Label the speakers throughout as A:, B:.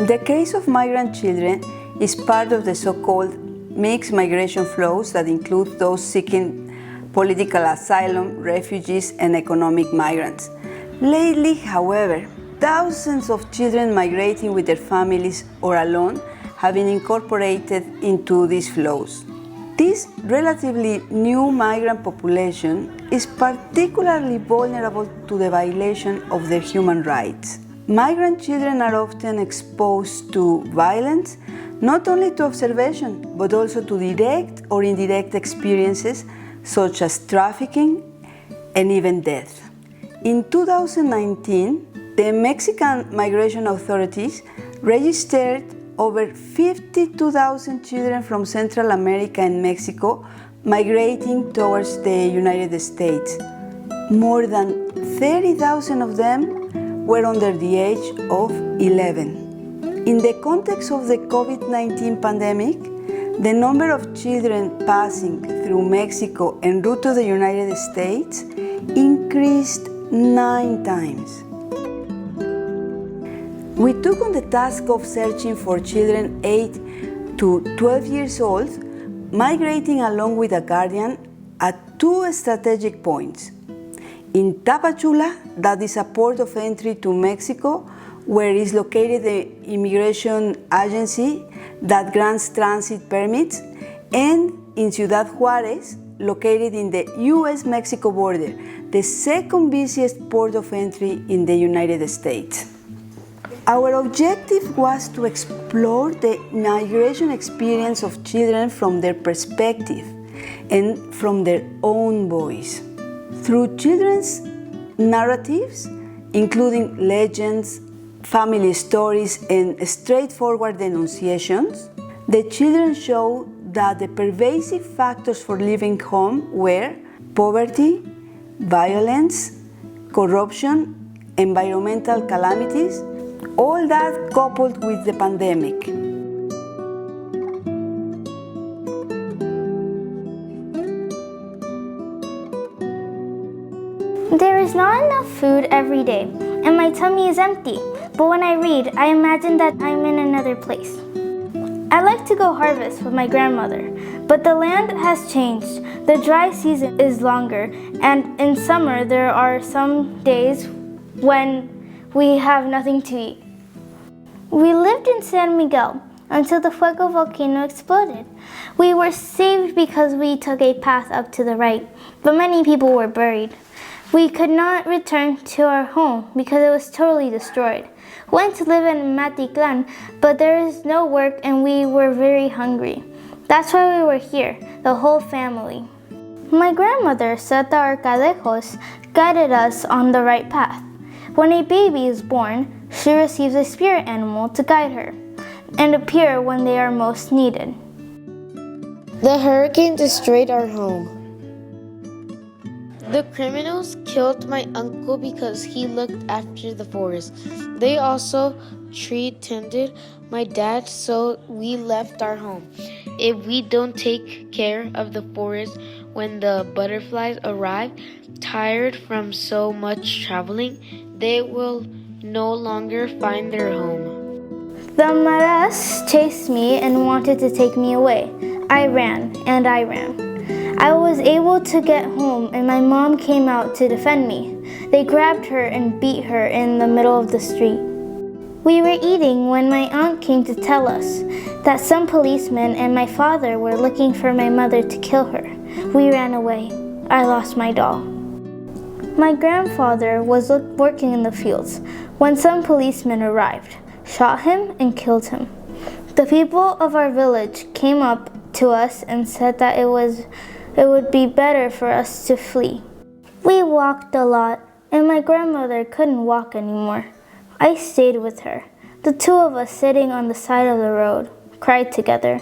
A: The case of migrant children is part of the so-called mixed migration flows that include those seeking political asylum, refugees, and economic migrants. Lately, however, thousands of children migrating with their families or alone have been incorporated into these flows. This relatively new migrant population is particularly vulnerable to the violation of their human rights. Migrant children are often exposed to violence, not only to observation, but also to direct or indirect experiences such as trafficking and even death. In 2019, the Mexican migration authorities registered over 52,000 children from Central America and Mexico migrating towards the United States. More than 30,000 of them were under the age of 11. In the context of the COVID-19 pandemic, the number of children passing through Mexico en route to the United States increased 9 times. We took on the task of searching for children 8 to 12 years old, migrating along with a guardian at 2 strategic points. In Tapachula, that is a port of entry to Mexico, where is located the immigration agency that grants transit permits, and in Ciudad Juárez, located in the US-Mexico border, the second busiest port of entry in the United States. Our objective was to explore the migration experience of children from their perspective and from their own voice. Through children's narratives, including legends, family stories, and straightforward denunciations, the children show that the pervasive factors for leaving home were poverty, violence, corruption, environmental calamities, all that coupled with the pandemic.
B: There is not enough food every day, and my tummy is empty. But when I read, I imagine that I'm in another place. I like to go harvest with my grandmother, but the land has changed. The dry season is longer, and in summer there are some days when we have nothing to eat. We lived in San Miguel until the Fuego volcano exploded. We were saved because we took a path up to the right, but many people were buried. We could not return to our home because it was totally destroyed. We went to live in Maticlan, but there is no work and we were very hungry. That's why we were here, the whole family. My grandmother said that our cadejos guided us on the right path. When a baby is born, she receives a spirit animal to guide her and appear when they are most needed.
C: The hurricane destroyed our home. The criminals killed my uncle because he looked after the forest. They also tree-tended my dad, so we left our home. If we don't take care of the forest when the butterflies arrive, tired from so much traveling, they will no longer find their home.
B: The maras chased me and wanted to take me away. I ran and I ran. I was able to get home and my mom came out to defend me. They grabbed her and beat her in the middle of the street. We were eating when my aunt came to tell us that some policemen and my father were looking for my mother to kill her. We ran away. I lost my doll. My grandfather was working in the fields when some policemen arrived, shot him and killed him. The people of our village came up to us and said that it would be better for us to flee. We walked a lot and my grandmother couldn't walk anymore. I stayed with her. The two of us sitting on the side of the road cried together.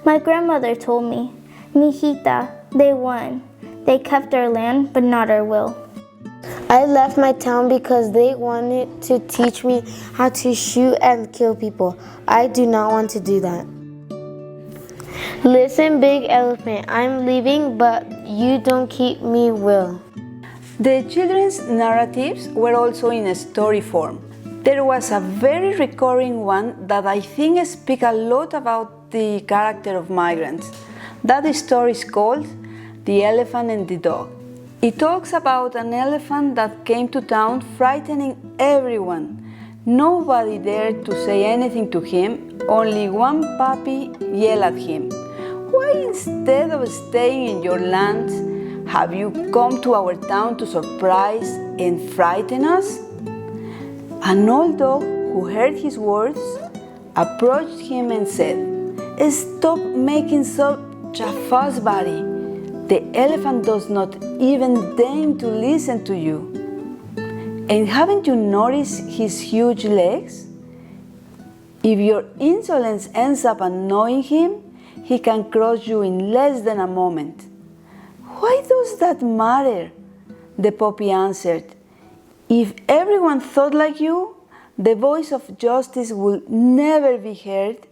B: My grandmother told me, "Mijita, they won. They kept our land but not our will."
C: I left my town because they wanted to teach me how to shoot and kill people. I do not want to do that. Listen, big elephant, I'm leaving, but you don't keep me, Will.
A: The children's narratives were also in a story form. There was a very recurring one that I think speaks a lot about the character of migrants. That story is called The Elephant and the Dog. It talks about an elephant that came to town frightening everyone. Nobody dared to say anything to him, only one puppy yelled at him. Why, instead of staying in your land, have you come to our town to surprise and frighten us? An old dog who heard his words approached him and said, "Stop making such a fuss, buddy. The elephant does not even deign to listen to you. And haven't you noticed his huge legs? If your insolence ends up annoying him, he can cross you in less than a moment." "Why does that matter?" the puppy answered. "If everyone thought like you, the voice of justice will never be heard,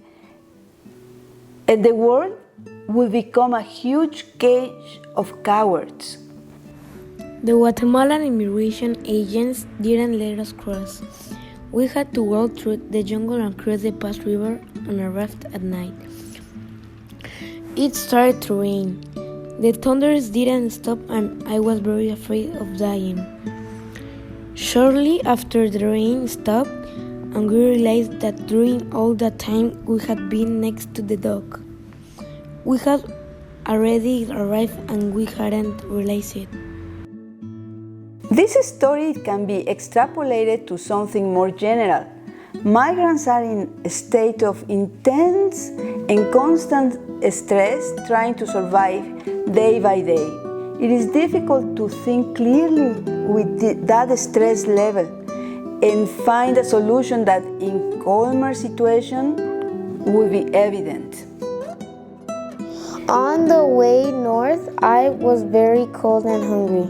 A: and the world will become a huge cage of cowards."
D: The Guatemalan immigration agents didn't let us cross. We had to walk through the jungle and cross the Pass River on a raft at night. It started to rain. The thunders didn't stop and I was very afraid of dying. Shortly after the rain stopped and we realized that during all that time we had been next to the dog. We had already arrived and we hadn't realized it.
A: This story can be extrapolated to something more general. Migrants are in a state of intense and constant stress trying to survive day by day. It is difficult to think clearly with that stress level and find a solution that in calmer situation will be evident.
C: On the way north, I was very cold and hungry.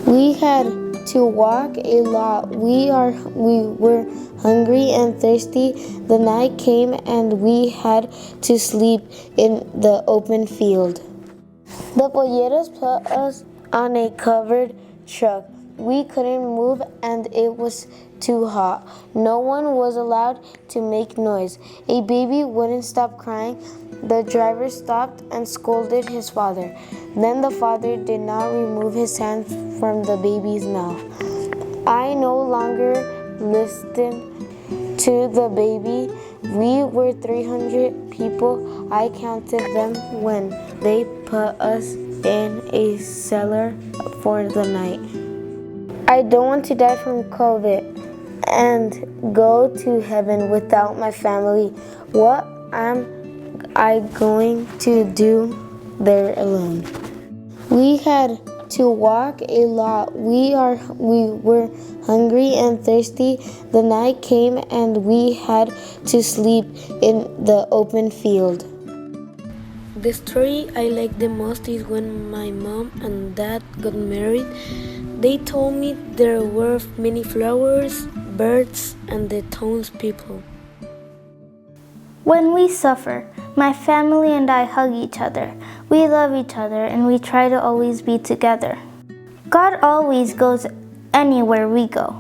C: We had to walk a lot. We were hungry and thirsty. The night came and we had to sleep in the open field. The polleros put us on a covered truck. We couldn't move and it was too hot. No one was allowed to make noise. A baby wouldn't stop crying. The driver stopped and scolded his father. Then the father did not remove his hands from the baby's mouth. I no longer listened to the baby. We were 300 people. I counted them when they put us in a cellar for the night. I don't want to die from COVID and go to heaven without my family. What am I going to do there alone? We had to walk a lot. We were hungry and thirsty. The night came and we had to sleep in the open field.
D: The story I like the most is when my mom and dad got married. They told me there were many flowers, birds, and the townspeople.
B: When we suffer, my family and I hug each other. We love each other and we try to always be together. God always goes anywhere we go.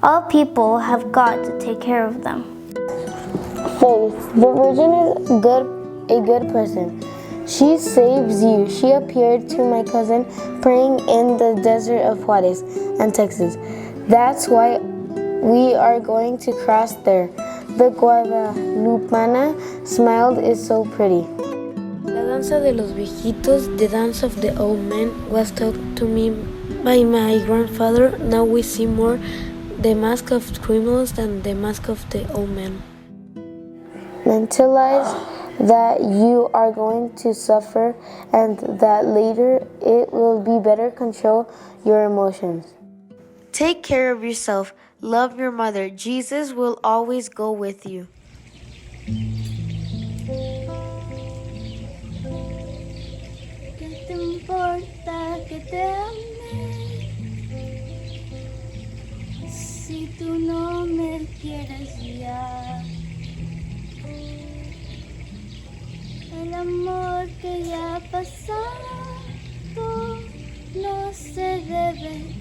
B: All people have God to take care of them.
C: Faith, the Virgin is a good person. She saves you. She appeared to my cousin praying in the desert of Juarez and Texas. That's why we are going to cross there. The Guadalupana smile is so pretty.
D: La danza de los viejitos, the dance of the old men, was taught to me by my grandfather. Now we see more the mask of criminals than the mask of the old men.
C: Mentalize that you are going to suffer and that later it will be better control your emotions. Take care of yourself. Love your mother. Jesus will always go with you.
B: ¿Qué te importa que te ame? Si tú no me quieres ya. El amor que ya ha pasado no se debe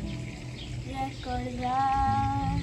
B: recordar.